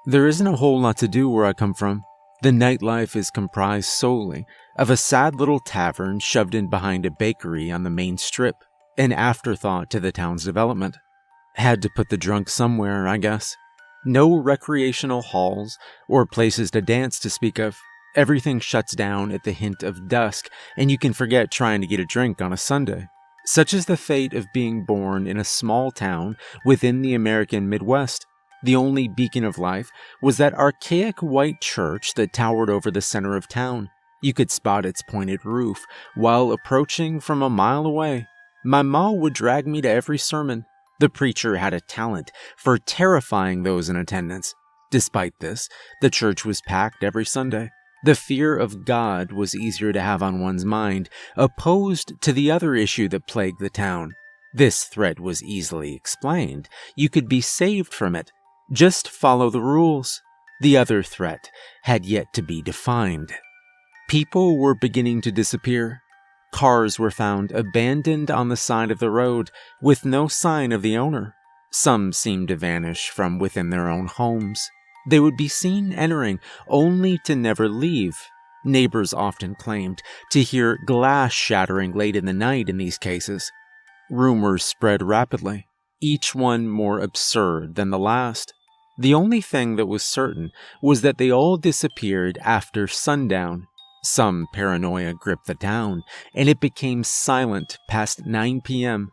There isn't a whole lot to do where I come from. The nightlife is comprised solely of a sad little tavern shoved in behind a bakery on the main strip, an afterthought to the town's development. Had to put the drunk somewhere, I guess. No recreational halls or places to dance to speak of. Everything shuts down at the hint of dusk, and you can forget trying to get a drink on a Sunday. Such is the fate of being born in a small town within the American Midwest. The only beacon of life was that archaic white church that towered over the center of town. You could spot its pointed roof while approaching from a mile away. My ma would drag me to every sermon. The preacher had a talent for terrifying those in attendance. Despite this, the church was packed every Sunday. The fear of God was easier to have on one's mind, opposed to the other issue that plagued the town. This threat was easily explained. You could be saved from it. Just follow the rules. The other threat had yet to be defined. People were beginning to disappear. Cars were found abandoned on the side of the road with no sign of the owner. Some seemed to vanish from within their own homes. They would be seen entering only to never leave. Neighbors often claimed to hear glass shattering late in the night in these cases. Rumors spread rapidly, each one more absurd than the last. The only thing that was certain was that they all disappeared after sundown. Some paranoia gripped the town, and it became silent past 9 p.m.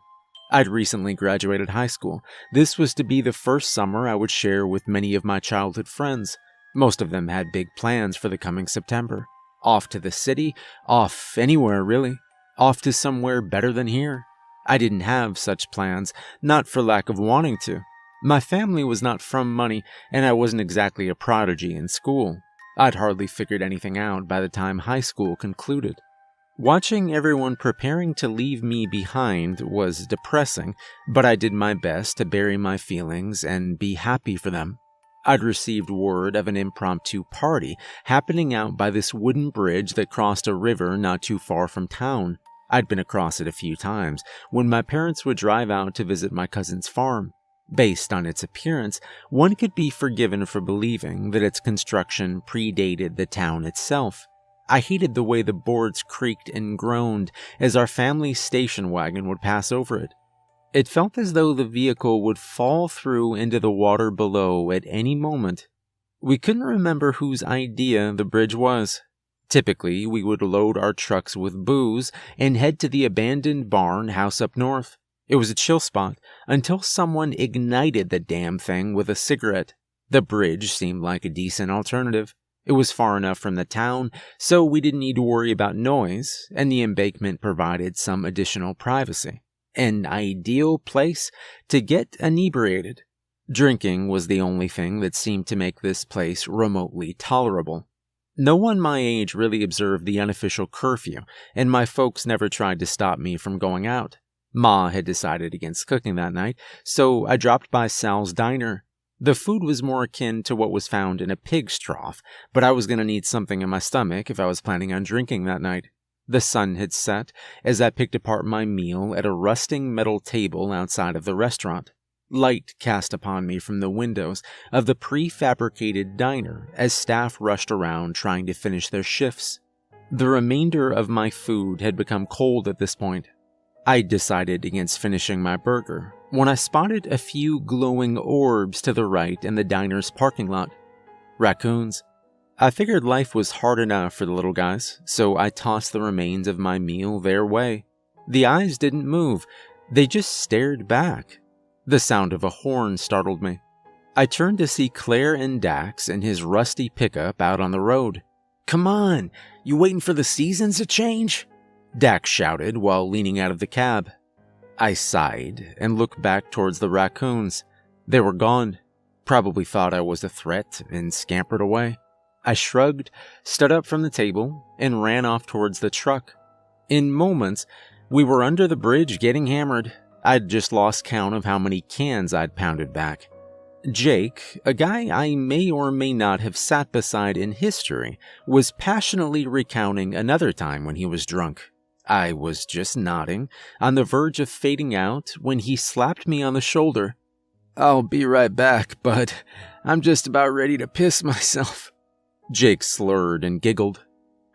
I'd recently graduated high school. This was to be the first summer I would share with many of my childhood friends. Most of them had big plans for the coming September. Off to the city, off anywhere really. Off to somewhere better than here. I didn't have such plans, not for lack of wanting to. My family was not from money, and I wasn't exactly a prodigy in school. I'd hardly figured anything out by the time high school concluded. Watching everyone preparing to leave me behind was depressing, but I did my best to bury my feelings and be happy for them. I'd received word of an impromptu party happening out by this wooden bridge that crossed a river not too far from town. I'd been across it a few times when my parents would drive out to visit my cousin's farm. Based on its appearance, one could be forgiven for believing that its construction predated the town itself. I hated the way the boards creaked and groaned as our family station wagon would pass over it. It felt as though the vehicle would fall through into the water below at any moment. We couldn't remember whose idea the bridge was. Typically, we would load our trucks with booze and head to the abandoned barn house up north. It was a chill spot until someone ignited the damn thing with a cigarette. The bridge seemed like a decent alternative. It was far enough from the town, so we didn't need to worry about noise, and the embankment provided some additional privacy. An ideal place to get inebriated. Drinking was the only thing that seemed to make this place remotely tolerable. No one my age really observed the unofficial curfew, and my folks never tried to stop me from going out. Ma had decided against cooking that night, so I dropped by Sal's diner. The food was more akin to what was found in a pig's trough, but I was going to need something in my stomach if I was planning on drinking that night. The sun had set as I picked apart my meal at a rusting metal table outside of the restaurant. Light cast upon me from the windows of the prefabricated diner as staff rushed around trying to finish their shifts. The remainder of my food had become cold at this point. I decided against finishing my burger when I spotted a few glowing orbs to the right in the diner's parking lot. Raccoons. I figured life was hard enough for the little guys, so I tossed the remains of my meal their way. The eyes didn't move, they just stared back. The sound of a horn startled me. I turned to see Claire and Dax in his rusty pickup out on the road. "Come on, you waiting for the seasons to change?" Dax shouted while leaning out of the cab. I sighed and looked back towards the raccoons. They were gone. Probably thought I was a threat and scampered away. I shrugged, stood up from the table, and ran off towards the truck. In moments, we were under the bridge getting hammered. I'd just lost count of how many cans I'd pounded back. Jake, a guy I may or may not have sat beside in history, was passionately recounting another time when he was drunk. I was just nodding, on the verge of fading out, when he slapped me on the shoulder. I'll be right back, bud. I'm just about ready to piss myself. Jake slurred and giggled.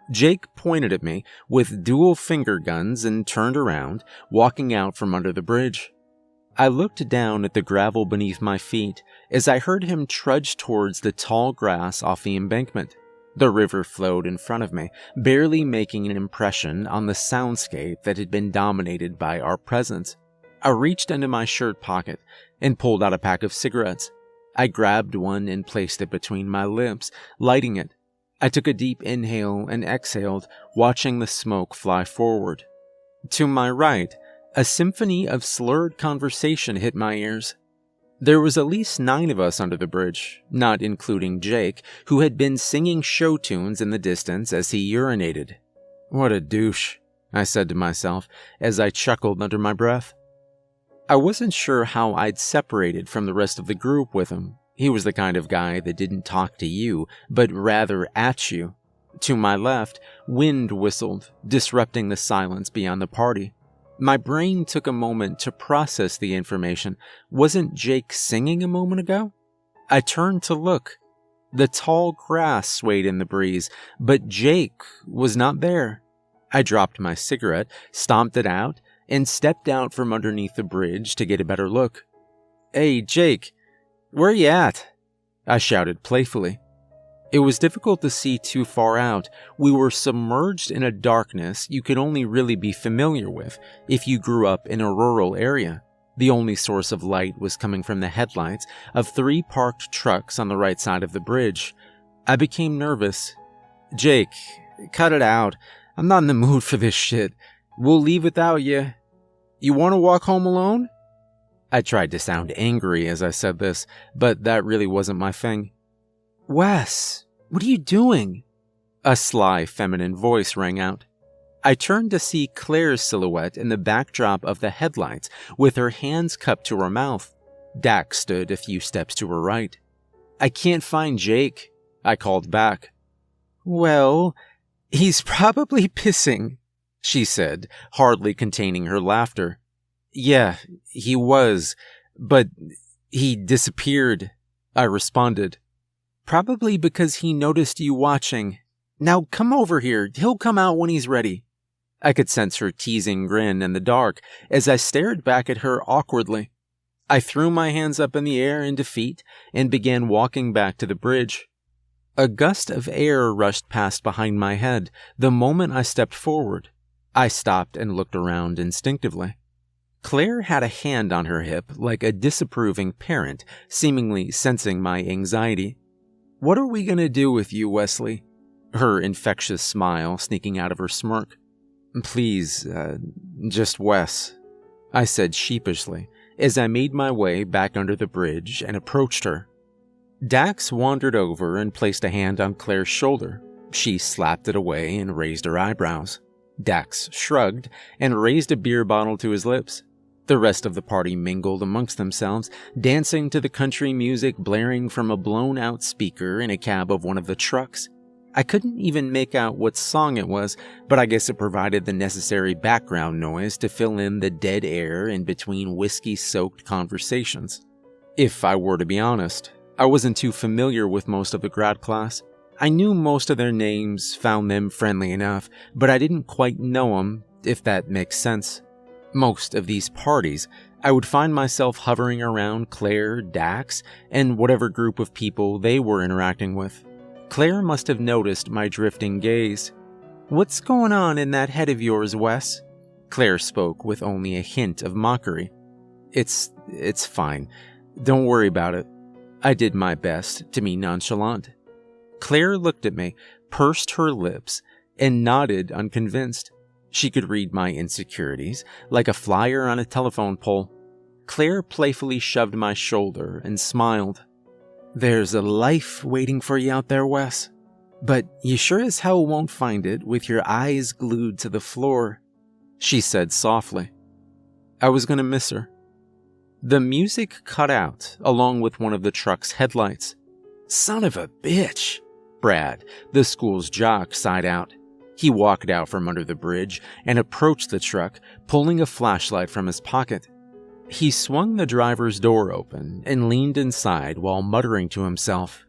Jake pointed at me with dual finger guns and turned around, walking out from under the bridge. I looked down at the gravel beneath my feet as I heard him trudge towards the tall grass off the embankment. The river flowed in front of me, barely making an impression on the soundscape that had been dominated by our presence. I reached into my shirt pocket and pulled out a pack of cigarettes. I grabbed one and placed it between my lips, lighting it. I took a deep inhale and exhaled, watching the smoke fly forward. To my right, a symphony of slurred conversation hit my ears. There was at least 9 of us under the bridge, not including Jake, who had been singing show tunes in the distance as he urinated. What a douche, I said to myself as I chuckled under my breath. I wasn't sure how I'd separated from the rest of the group with him. He was the kind of guy that didn't talk to you, but rather at you. To my left, wind whistled, disrupting the silence beyond the party. My brain took a moment to process the information. Wasn't Jake singing a moment ago? I turned to look. The tall grass swayed in the breeze, but Jake was not there. I dropped my cigarette, stomped it out, and stepped out from underneath the bridge to get a better look. Hey, Jake, where you at? I shouted playfully. It was difficult to see too far out. We were submerged in a darkness you could only really be familiar with if you grew up in a rural area. The only source of light was coming from the headlights of 3 parked trucks on the right side of the bridge. I became nervous. Jake, cut it out. I'm not in the mood for this shit. We'll leave without you. You want to walk home alone? I tried to sound angry as I said this, but that really wasn't my thing. Wes, what are you doing? A sly feminine voice rang out. I turned to see Claire's silhouette in the backdrop of the headlights with her hands cupped to her mouth. Dax stood a few steps to her right. I can't find Jake, I called back. Well, he's probably pissing, she said, hardly containing her laughter. Yeah, he was, but he disappeared, I responded. Probably because he noticed you watching. Now come over here, he'll come out when he's ready. I could sense her teasing grin in the dark as I stared back at her awkwardly. I threw my hands up in the air in defeat and began walking back to the bridge. A gust of air rushed past behind my head the moment I stepped forward. I stopped and looked around instinctively. Claire had a hand on her hip like a disapproving parent, seemingly sensing my anxiety. What are we going to do with you, Wesley? Her infectious smile sneaking out of her smirk. Please, just Wes, I said sheepishly as I made my way back under the bridge and approached her. Dax wandered over and placed a hand on Claire's shoulder. She slapped it away and raised her eyebrows. Dax shrugged and raised a beer bottle to his lips. The rest of the party mingled amongst themselves, dancing to the country music blaring from a blown-out speaker in a cab of one of the trucks. I couldn't even make out what song it was, but I guess it provided the necessary background noise to fill in the dead air in between whiskey-soaked conversations. If I were to be honest, I wasn't too familiar with most of the grad class. I knew most of their names, found them friendly enough, but I didn't quite know them, if that makes sense. Most of these parties, I would find myself hovering around Claire, Dax, and whatever group of people they were interacting with. Claire must have noticed my drifting gaze. What's going on in that head of yours, Wes? Claire spoke with only a hint of mockery. It's fine. Don't worry about it. I did my best to be nonchalant. Claire looked at me, pursed her lips, and nodded unconvinced. She could read my insecurities like a flyer on a telephone pole. Claire playfully shoved my shoulder and smiled. There's a life waiting for you out there, Wes. But you sure as hell won't find it with your eyes glued to the floor, she said softly. I was going to miss her. The music cut out along with one of the truck's headlights. Son of a bitch, Brad, the school's jock, sighed out. He walked out from under the bridge and approached the truck, pulling a flashlight from his pocket. He swung the driver's door open and leaned inside while muttering to himself.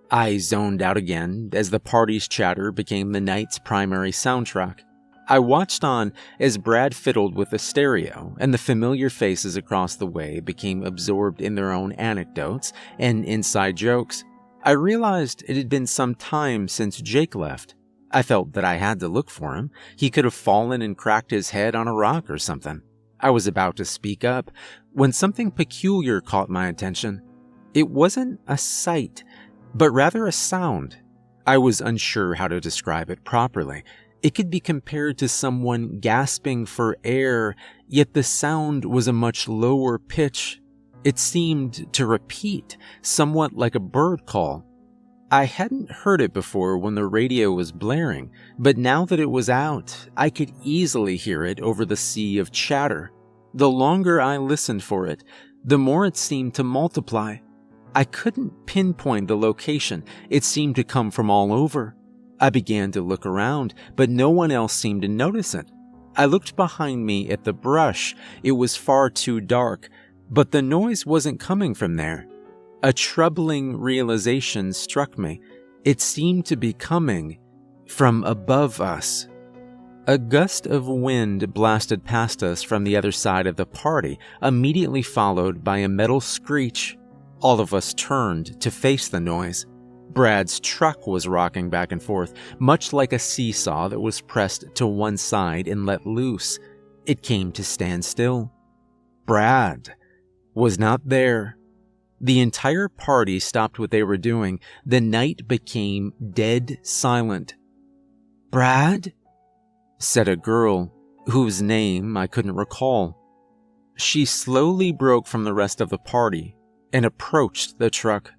I zoned out again as the party's chatter became the night's primary soundtrack. I watched on as Brad fiddled with the stereo and the familiar faces across the way became absorbed in their own anecdotes and inside jokes. I realized it had been some time since Jake left. I felt that I had to look for him. He could have fallen and cracked his head on a rock or something. I was about to speak up when something peculiar caught my attention. It wasn't a sight, but rather a sound. I was unsure how to describe it properly. It could be compared to someone gasping for air, yet the sound was a much lower pitch. It seemed to repeat, somewhat like a bird call. I hadn't heard it before when the radio was blaring, but now that it was out, I could easily hear it over the sea of chatter. The longer I listened for it, the more it seemed to multiply. I couldn't pinpoint the location. It seemed to come from all over. I began to look around, but no one else seemed to notice it. I looked behind me at the brush. It was far too dark, but the noise wasn't coming from there. A troubling realization struck me. It seemed to be coming from above us. A gust of wind blasted past us from the other side of the party, immediately followed by a metal screech. All of us turned to face the noise. Brad's truck was rocking back and forth, much like a seesaw that was pressed to one side and let loose. It came to stand still. Brad was not there. The entire party stopped what they were doing. The night became dead silent. "Brad?" said a girl, whose name I couldn't recall. She slowly broke from the rest of the party and approached the truck.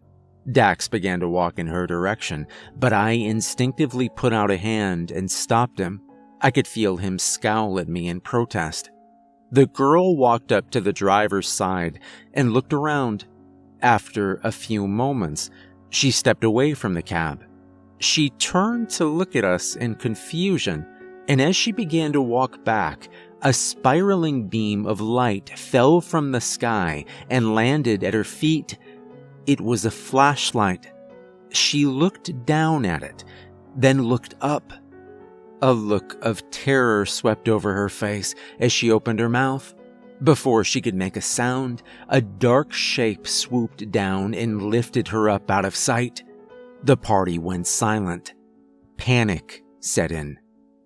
Dax began to walk in her direction, but I instinctively put out a hand and stopped him. I could feel him scowl at me in protest. The girl walked up to the driver's side and looked around. After a few moments, she stepped away from the cab. She turned to look at us in confusion, and as she began to walk back, a spiraling beam of light fell from the sky and landed at her feet. It was a flashlight. She looked down at it, then looked up. A look of terror swept over her face as she opened her mouth. Before she could make a sound, a dark shape swooped down and lifted her up out of sight. The party went silent. Panic set in.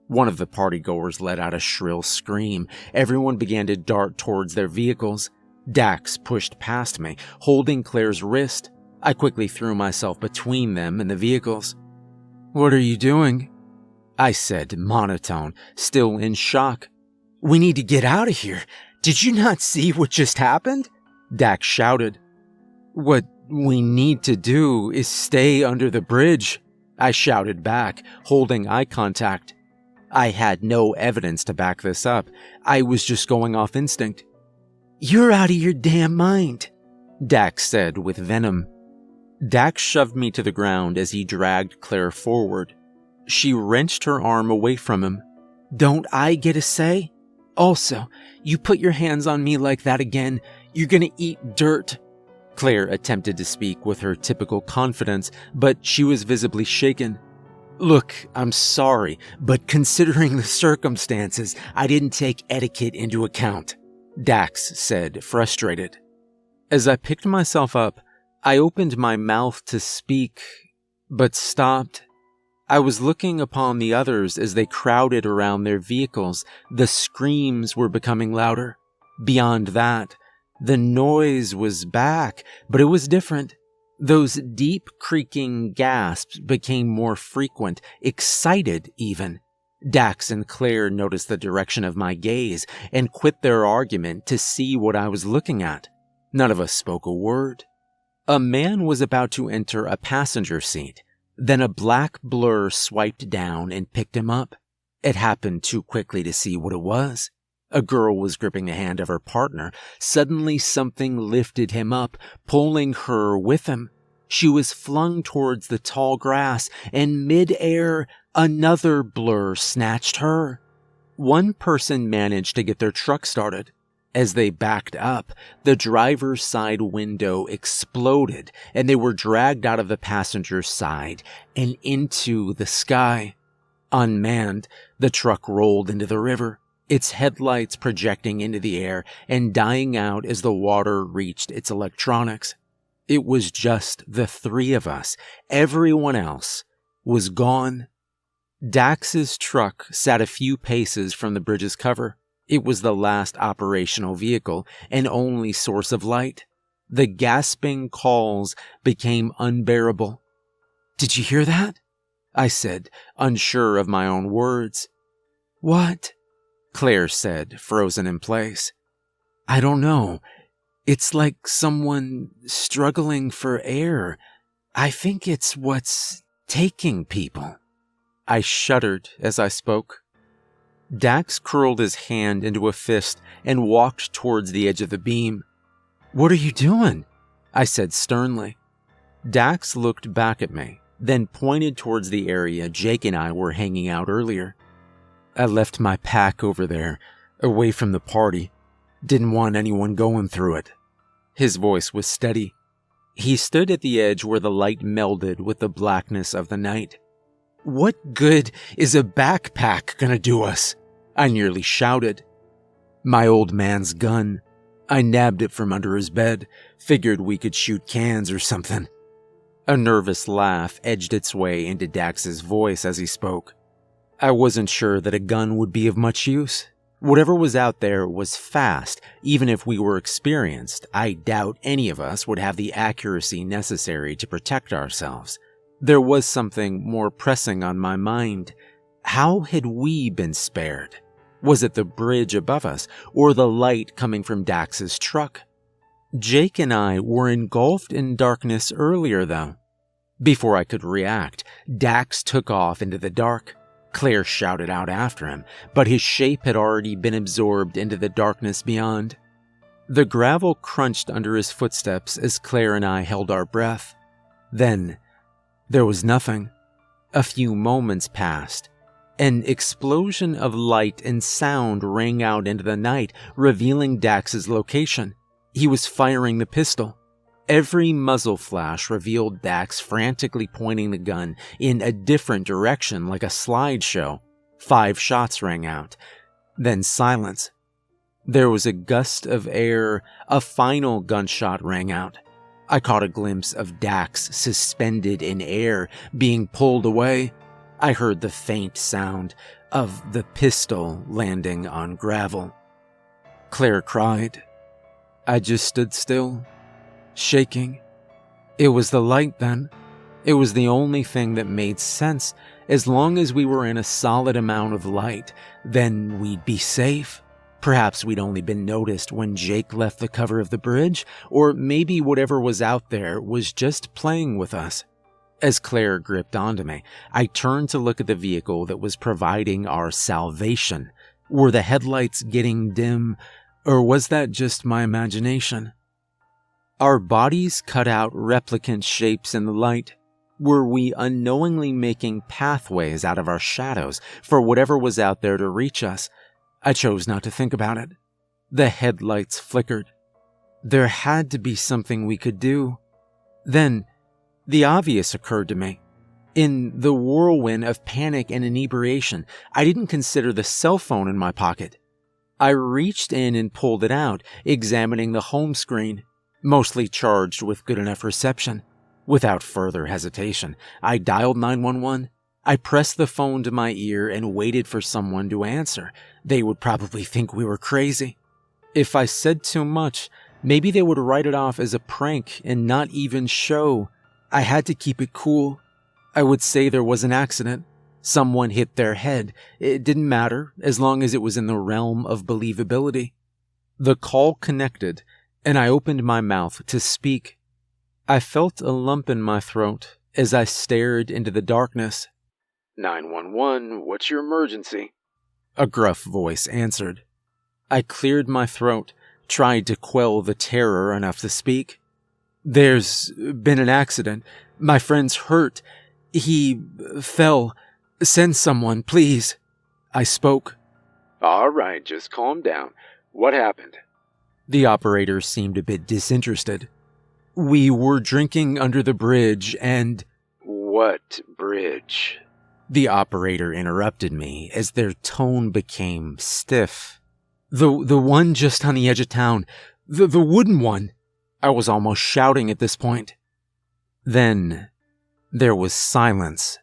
One of the partygoers let out a shrill scream. Everyone began to dart towards their vehicles. Dax pushed past me, holding Claire's wrist. I quickly threw myself between them and the vehicles. "What are you doing?" I said, monotone, still in shock. "We need to get out of here. Did you not see what just happened?" Dax shouted. "What we need to do is stay under the bridge," I shouted back, holding eye contact. I had no evidence to back this up. I was just going off instinct. "You're out of your damn mind," Dax said with venom. Dax shoved me to the ground as he dragged Claire forward. She wrenched her arm away from him. "Don't I get a say? Also, you put your hands on me like that again, you're gonna eat dirt." Claire attempted to speak with her typical confidence, but she was visibly shaken. "Look, I'm sorry, but considering the circumstances, I didn't take etiquette into account," Dax said, frustrated. As I picked myself up, I opened my mouth to speak, but stopped. I was looking upon the others as they crowded around their vehicles. The screams were becoming louder. Beyond that, the noise was back, but it was different. Those deep creaking gasps became more frequent, excited even. Dax and Claire noticed the direction of my gaze and quit their argument to see what I was looking at. None of us spoke a word. A man was about to enter a passenger seat. Then a black blur swiped down and picked him up. It happened too quickly to see what it was. A girl was gripping the hand of her partner. Suddenly something lifted him up, pulling her with him. She was flung towards the tall grass, and mid-air, another blur snatched her. One person managed to get their truck started. As they backed up, the driver's side window exploded and they were dragged out of the passenger's side and into the sky. Unmanned, the truck rolled into the river, its headlights projecting into the air and dying out as the water reached its electronics. It was just the three of us. Everyone else was gone. Dax's truck sat a few paces from the bridge's cover. It was the last operational vehicle and only source of light. The gasping calls became unbearable. "Did you hear that?" I said, unsure of my own words. "What?" Claire said, frozen in place. "I don't know. It's like someone struggling for air. I think it's what's taking people." I shuddered as I spoke. Dax curled his hand into a fist and walked towards the edge of the beam. "What are you doing?" I said sternly. Dax looked back at me, then pointed towards the area Jake and I were hanging out earlier. "I left my pack over there, away from the party. Didn't want anyone going through it." His voice was steady. He stood at the edge where the light melded with the blackness of the night. "What good is a backpack gonna do us?" I nearly shouted. "My old man's gun. I nabbed it from under his bed, figured we could shoot cans or something." A nervous laugh edged its way into Dax's voice as he spoke. "I wasn't sure that a gun would be of much use. Whatever was out there was fast. Even if we were experienced, I doubt any of us would have the accuracy necessary to protect ourselves. There was something more pressing on my mind. How had we been spared? Was it the bridge above us, or the light coming from Dax's truck? Jake and I were engulfed in darkness earlier, though. Before I could react, Dax took off into the dark. Claire shouted out after him, but his shape had already been absorbed into the darkness beyond. The gravel crunched under his footsteps as Claire and I held our breath. Then, there was nothing. A few moments passed. An explosion of light and sound rang out into the night, revealing Dax's location. He was firing the pistol. Every muzzle flash revealed Dax frantically pointing the gun in a different direction like a slideshow. 5 shots rang out. Then silence. There was a gust of air. A final gunshot rang out. I caught a glimpse of Dax suspended in air, being pulled away. I heard the faint sound of the pistol landing on gravel. Claire cried. I just stood still, shaking. It was the light then. It was the only thing that made sense. As long as we were in a solid amount of light, then we'd be safe. Perhaps we'd only been noticed when Jake left the cover of the bridge, or maybe whatever was out there was just playing with us. As Claire gripped onto me, I turned to look at the vehicle that was providing our salvation. Were the headlights getting dim, or was that just my imagination? Our bodies cut out replicant shapes in the light. Were we unknowingly making pathways out of our shadows for whatever was out there to reach us? I chose not to think about it. The headlights flickered. There had to be something we could do. Then, the obvious occurred to me. In the whirlwind of panic and inebriation, I didn't consider the cell phone in my pocket. I reached in and pulled it out, examining the home screen, mostly charged with good enough reception. Without further hesitation, I dialed 911. I pressed the phone to my ear and waited for someone to answer. They would probably think we were crazy. If I said too much, maybe they would write it off as a prank and not even show. I had to keep it cool. I would say there was an accident. Someone hit their head. It didn't matter, as long as it was in the realm of believability. The call connected, and I opened my mouth to speak. I felt a lump in my throat as I stared into the darkness. 911, what's your emergency? A gruff voice answered. I cleared my throat, tried to quell the terror enough to speak. There's been an accident. My friend's hurt. He fell. Send someone, please. I spoke. All right, just calm down. What happened? The operator seemed a bit disinterested. "We were drinking under the bridge and—" "What bridge?" The operator interrupted me as their tone became stiff. The one just on the edge of town. The wooden one." I was almost shouting at this point. Then there was silence.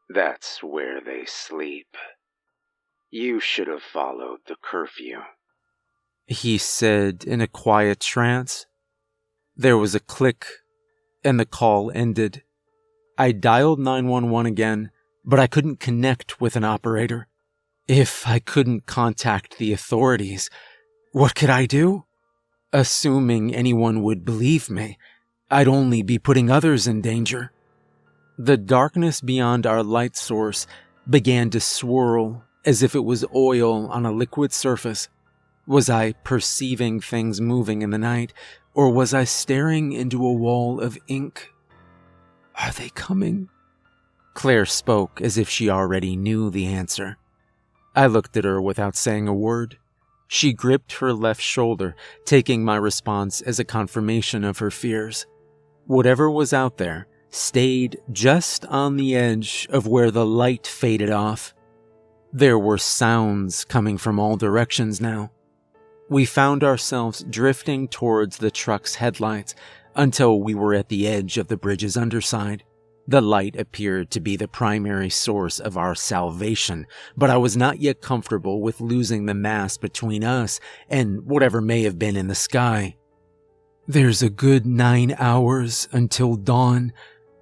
"That's where they sleep. You should have followed the curfew," he said in a quiet trance. There was a click, and the call ended. I dialed 911 again, but I couldn't connect with an operator. If I couldn't contact the authorities, what could I do? Assuming anyone would believe me, I'd only be putting others in danger. The darkness beyond our light source began to swirl as if it was oil on a liquid surface. Was I perceiving things moving in the night, or was I staring into a wall of ink? "Are they coming?" Claire spoke as if she already knew the answer. I looked at her without saying a word. She gripped her left shoulder, taking my response as a confirmation of her fears. Whatever was out there stayed just on the edge of where the light faded off. There were sounds coming from all directions now. We found ourselves drifting towards the truck's headlights until we were at the edge of the bridge's underside. The light appeared to be the primary source of our salvation, but I was not yet comfortable with losing the mass between us and whatever may have been in the sky. "There's a good 9 hours until dawn.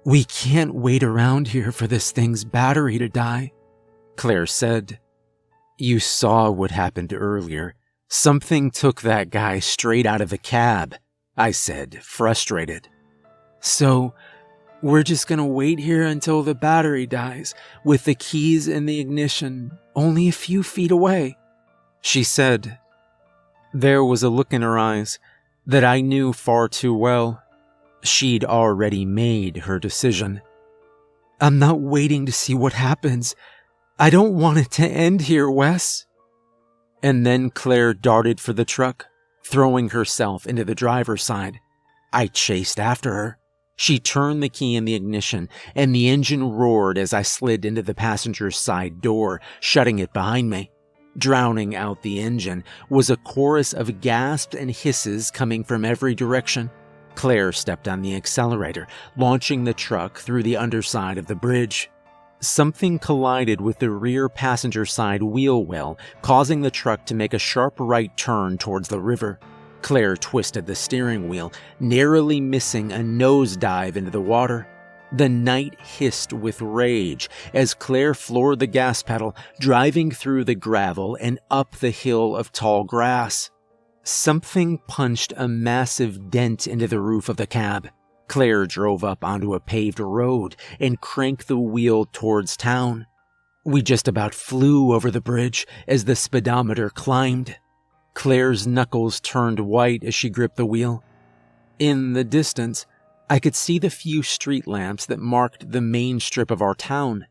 We can't wait around here for this thing's battery to die," Claire said. "You saw what happened earlier. Something took that guy straight out of a cab," I said, frustrated. "So we're just gonna wait here until the battery dies, with the keys in the ignition only a few feet away," she said. There was a look in her eyes that I knew far too well. She'd already made her decision. "I'm not waiting to see what happens. I don't want it to end here, Wes." And then Claire darted for the truck, throwing herself into the driver's side. I chased after her. She turned the key in the ignition, and the engine roared as I slid into the passenger's side door, shutting it behind me. Drowning out the engine was a chorus of gasps and hisses coming from every direction. Claire stepped on the accelerator, launching the truck through the underside of the bridge. Something collided with the rear passenger side wheel well, causing the truck to make a sharp right turn towards the river. Claire twisted the steering wheel, narrowly missing a nosedive into the water. The night hissed with rage as Claire floored the gas pedal, driving through the gravel and up the hill of tall grass. Something punched a massive dent into the roof of the cab. Claire drove up onto a paved road and cranked the wheel towards town. We just about flew over the bridge as the speedometer climbed. Claire's knuckles turned white as she gripped the wheel. In the distance, I could see the few street lamps that marked the main strip of our town.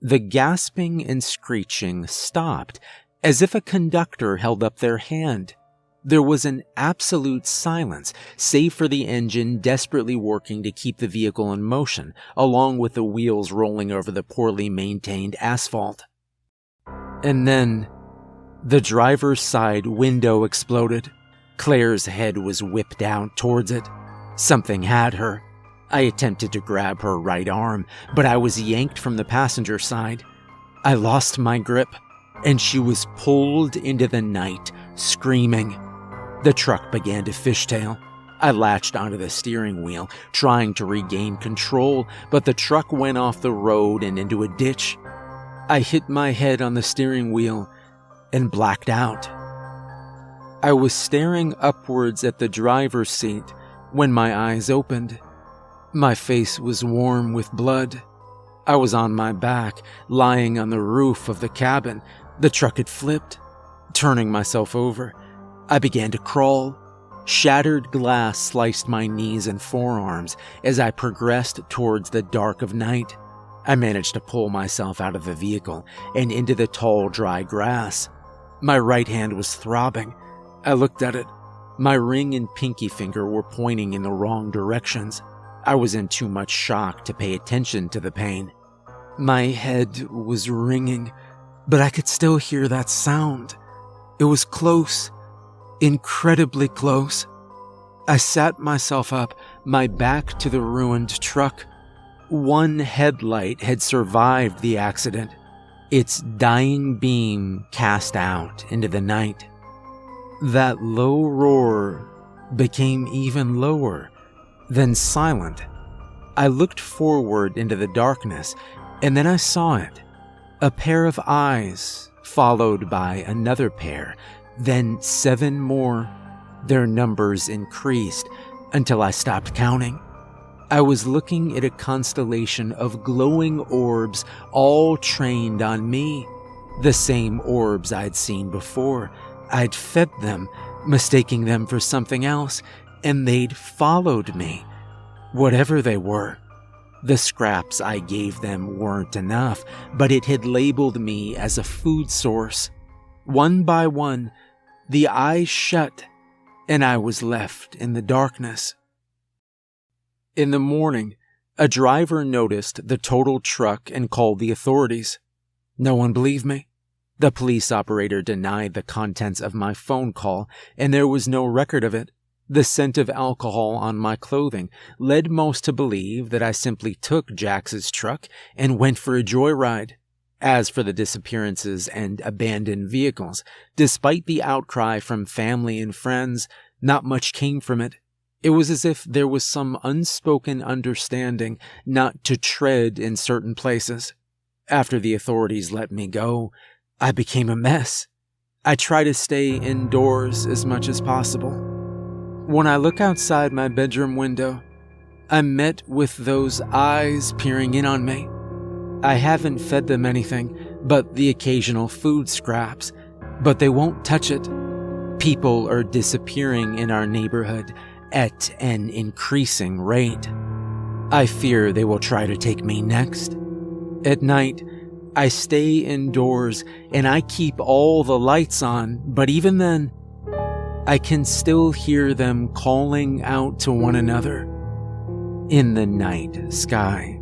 The gasping and screeching stopped, as if a conductor held up their hand. There was an absolute silence, save for the engine desperately working to keep the vehicle in motion, along with the wheels rolling over the poorly maintained asphalt. And then the driver's side window exploded. Claire's head was whipped out towards it. Something had her. I attempted to grab her right arm, but I was yanked from the passenger side. I lost my grip, and she was pulled into the night, screaming. The truck began to fishtail. I latched onto the steering wheel, trying to regain control, but the truck went off the road and into a ditch. I hit my head on the steering wheel and blacked out. I was staring upwards at the driver's seat when my eyes opened. My face was warm with blood. I was on my back, lying on the roof of the cabin. The truck had flipped. Turning myself over, I began to crawl. Shattered glass sliced my knees and forearms as I progressed towards the dark of night. I managed to pull myself out of the vehicle and into the tall, dry grass. My right hand was throbbing. I looked at it. My ring and pinky finger were pointing in the wrong directions. I was in too much shock to pay attention to the pain. My head was ringing, but I could still hear that sound. It was close, incredibly close. I sat myself up, my back to the ruined truck. One headlight had survived the accident, its dying beam cast out into the night. That low roar became even lower, then silent. I looked forward into the darkness, and then I saw it. A pair of eyes, followed by another pair, then 7 more. Their numbers increased until I stopped counting. I was looking at a constellation of glowing orbs, all trained on me. The same orbs I'd seen before. I'd fed them, mistaking them for something else, and they'd followed me. Whatever they were. The scraps I gave them weren't enough, but it had labeled me as a food source. One by one, the eyes shut, and I was left in the darkness. In the morning, a driver noticed the totaled truck and called the authorities. No one believed me. The police operator denied the contents of my phone call, and there was no record of it. The scent of alcohol on my clothing led most to believe that I simply took Jax's truck and went for a joyride. As for the disappearances and abandoned vehicles, despite the outcry from family and friends, not much came from it. It was as if there was some unspoken understanding not to tread in certain places. After the authorities let me go, I became a mess. I try to stay indoors as much as possible. When I look outside my bedroom window, I'm met with those eyes peering in on me. I haven't fed them anything but the occasional food scraps, but they won't touch it. People are disappearing in our neighborhood at an increasing rate. I fear they will try to take me next. At night, I stay indoors and I keep all the lights on, but even then, I can still hear them calling out to one another in the night sky.